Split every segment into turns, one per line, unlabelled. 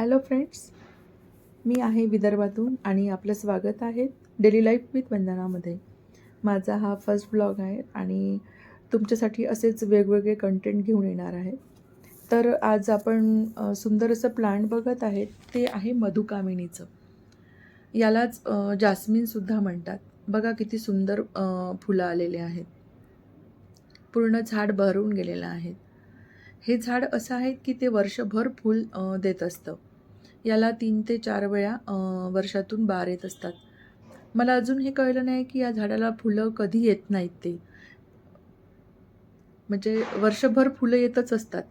Hello friends, मी आहे विदर्भातून आणि आपलं स्वागत आहे डेली लाईफ विथ वंदनामध्ये. माझा हा फर्स्ट ब्लॉग आहे आणि तुमच्यासाठी असेच वेगवेगळे कंटेंट घेऊन येणार आहे. तर आज आपण सुंदर असं प्लांट बघत आहेत, ते आहे मधुकामिनीचं. यालाच जास्मिनसुद्धा म्हणतात. बघा किती सुंदर फुलं आलेले आहेत. पूर्ण झाड भरून गेलेलं आहे. हे झाड असं आहे की ते वर्षभर फूल देत असतं. याला 3 ते 4 वेळा वर्षातून बार येत असतात. मला अजून हे कळलं नाही की या झाडाला फुलं कधी येत नाहीत ते. म्हणजे वर्षभर फुलं येतच असतात.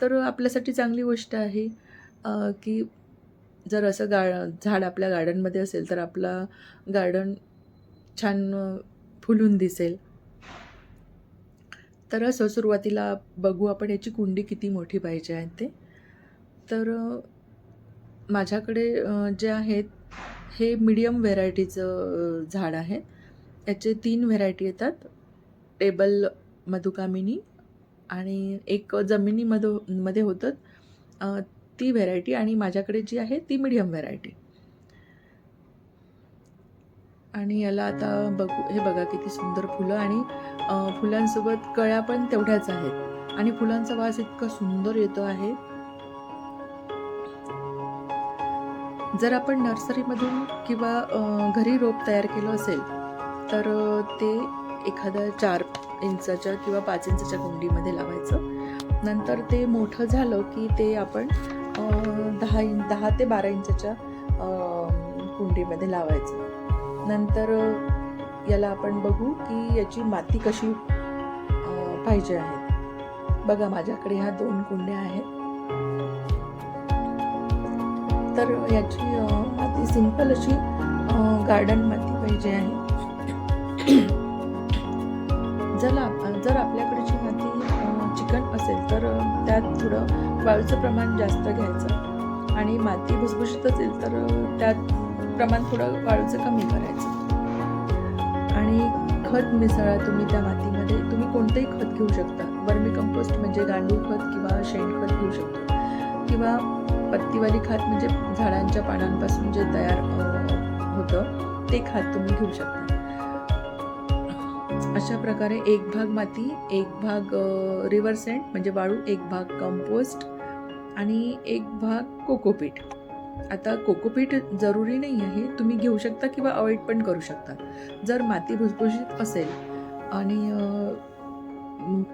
तर आपल्यासाठी चांगली गोष्ट आहे की जर असं झाड आपल्या गार्डनमध्ये असेल तर आपला गार्डन छान फुलून दिसेल. तर असं सुरुवातीला बघू आपण याची कुंडी किती मोठी पाहिजे आहे ते. तर माझ्याकडे जे आहेत हे मीडियम व्हेरायटीचं झाड आहे. याचे 3 व्हेरायटी येतात. टेबल मधुकामिनी आणि एक मध्ये होतं ती व्हेरायटी आणि माझ्याकडे जी आहे ती मीडियम व्हेरायटी. आणि याला आता बघू, हे बघा किती सुंदर फुलं आणि फुलांसोबत कळ्या पण तेवढ्याच आहेत आणि फुलांचा वास इतका सुंदर येतो आहे. जर आपण नर्सरीमधून किंवा घरी रोप तयार केलं असेल तर ते एखाद्या 4 इंचाच्या किंवा 5 इंचाच्या कुंडीमध्ये लावायचं. नंतर ते मोठं झालं की ते आपण 10 ते 12 इंचाच्या कुंडीमध्ये लावायचं. नंतर याला आपण बघू की याची माती कशी पाहिजे आहे. बघा माझ्याकडे ह्या 2 कुंड्या आहेत. तर याची माती सिंपल अशी गार्डन माती पाहिजे आहे. जर आपल्याकडची माती चिकन असेल तर त्यात थोडं वाळूचं प्रमाण जास्त घ्यायचं आणि माती भुसभुशीत असेल तर त्यात प्रमाण थोडं वाळूचं कमी करायचं. आणि खत मिसळा तुम्ही त्या मातीमध्ये. तुम्ही कोणतंही खत घेऊ शकता. वर्मी कंपोस्ट म्हणजे गांडूळ खत किंवा शेणखत घेऊ शकतो किंवा पत्तीवाली खत म्हणजे झाडांच्या पानांपासून जे तयार होतं ते खत तुम्ही घेऊ शकता. अशा प्रकारे 1 भाग माती, 1 भाग रिव्हर सँड म्हणजे वाळू, 1 भाग कंपोस्ट आणि 1 भाग कोकोपीट. आता कोकोपीट जरुरी नाही आहे, तुम्ही घेऊ शकता किंवा अवॉइड पण करू शकता. जर माती भुसभुशीत असेल आणि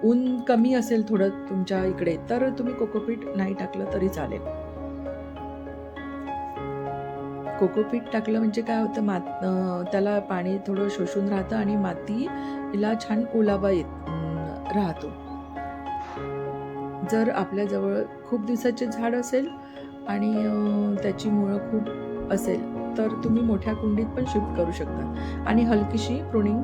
ऊन कमी असेल थोडं तुमच्या इकडे तर तुम्ही कोकोपीट नाही टाकलं तरी चालेल. कोकोपीट टाकलं म्हणजे काय होतं, त्याला पाणी थोडं शोषून राहतं आणि मातीला छान ओलावा राहतो. जर आपल्याजवळ खूप दिवसाचे झाड असेल आणि त्याची मुळं खूप असेल तर तुम्ही मोठ्या कुंडीत पण शिफ्ट करू शकता आणि हलकीशी प्रुनिंग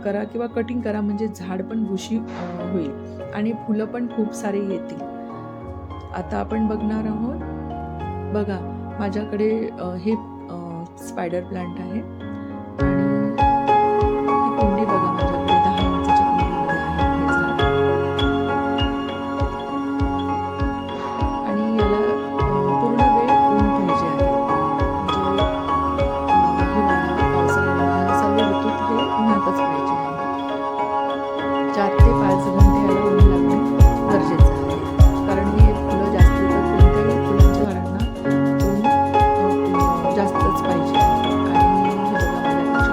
करा किंवा कटिंग करा म्हणजे झाड पण बुशी होईल आणि फुलं पण खूप सारे येतील. आता आपण बघणार आहोत. बघा माझ्याकडे हे स्पायडर प्लांट आहे आणि ही कुंडी बघा माझ्याकडे 10 इंचाच्या कुंडीमध्ये आहे हे झाड. आणि याला पूर्ण वेळ ऊन पाहिजे आहे. म्हणजे हिवाळा, पावसाळा, सर्व ऋतूत हे उन्हातच पाहिजे आहे. 4 ते 5 घंटे याला ऊन लागणे गरजेचं आहे. कारण हे फुलं जास्त येतात. कोणत्याही फुलांच्या झाडांना ऊन जास्तच पाहिजे. आणि हे बघा माझ्याकडची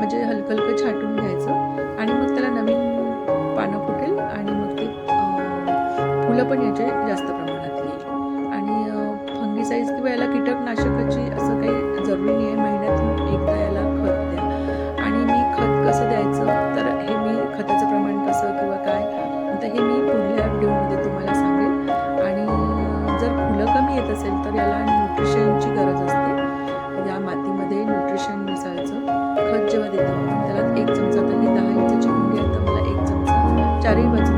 म्हणजे हलकं हलकं छाटून घ्यायचं आणि मग त्याला नवीन पानं फुटेल आणि मग ते फुलं पण याचे जास्त प्रमाणात येईल. आणि फंगीसाईड किंवा याला कीटकनाशकाची असं काही जरुरी नाही आहे. महिन्यातून एकदा याला खत द्या. आणि मी खत कसं द्यायचं, तर हे मी खताचं प्रमाण कसं किंवा काय, तर हे मी पुढल्या व्हिडिओमध्ये तुम्हाला सांगेल. आणि जर फुलं कमी येत असेल तर याला न्यूट्रिशनची गरज असते. या मातीमध्ये न्यूट्रिशन मिसळायचं. खत जेव्हा देतो आपण त्याला 1 चमचा, तर ही 10 इंचाची कुंडी आहे तर मला 1 चमचा चारही बाजूला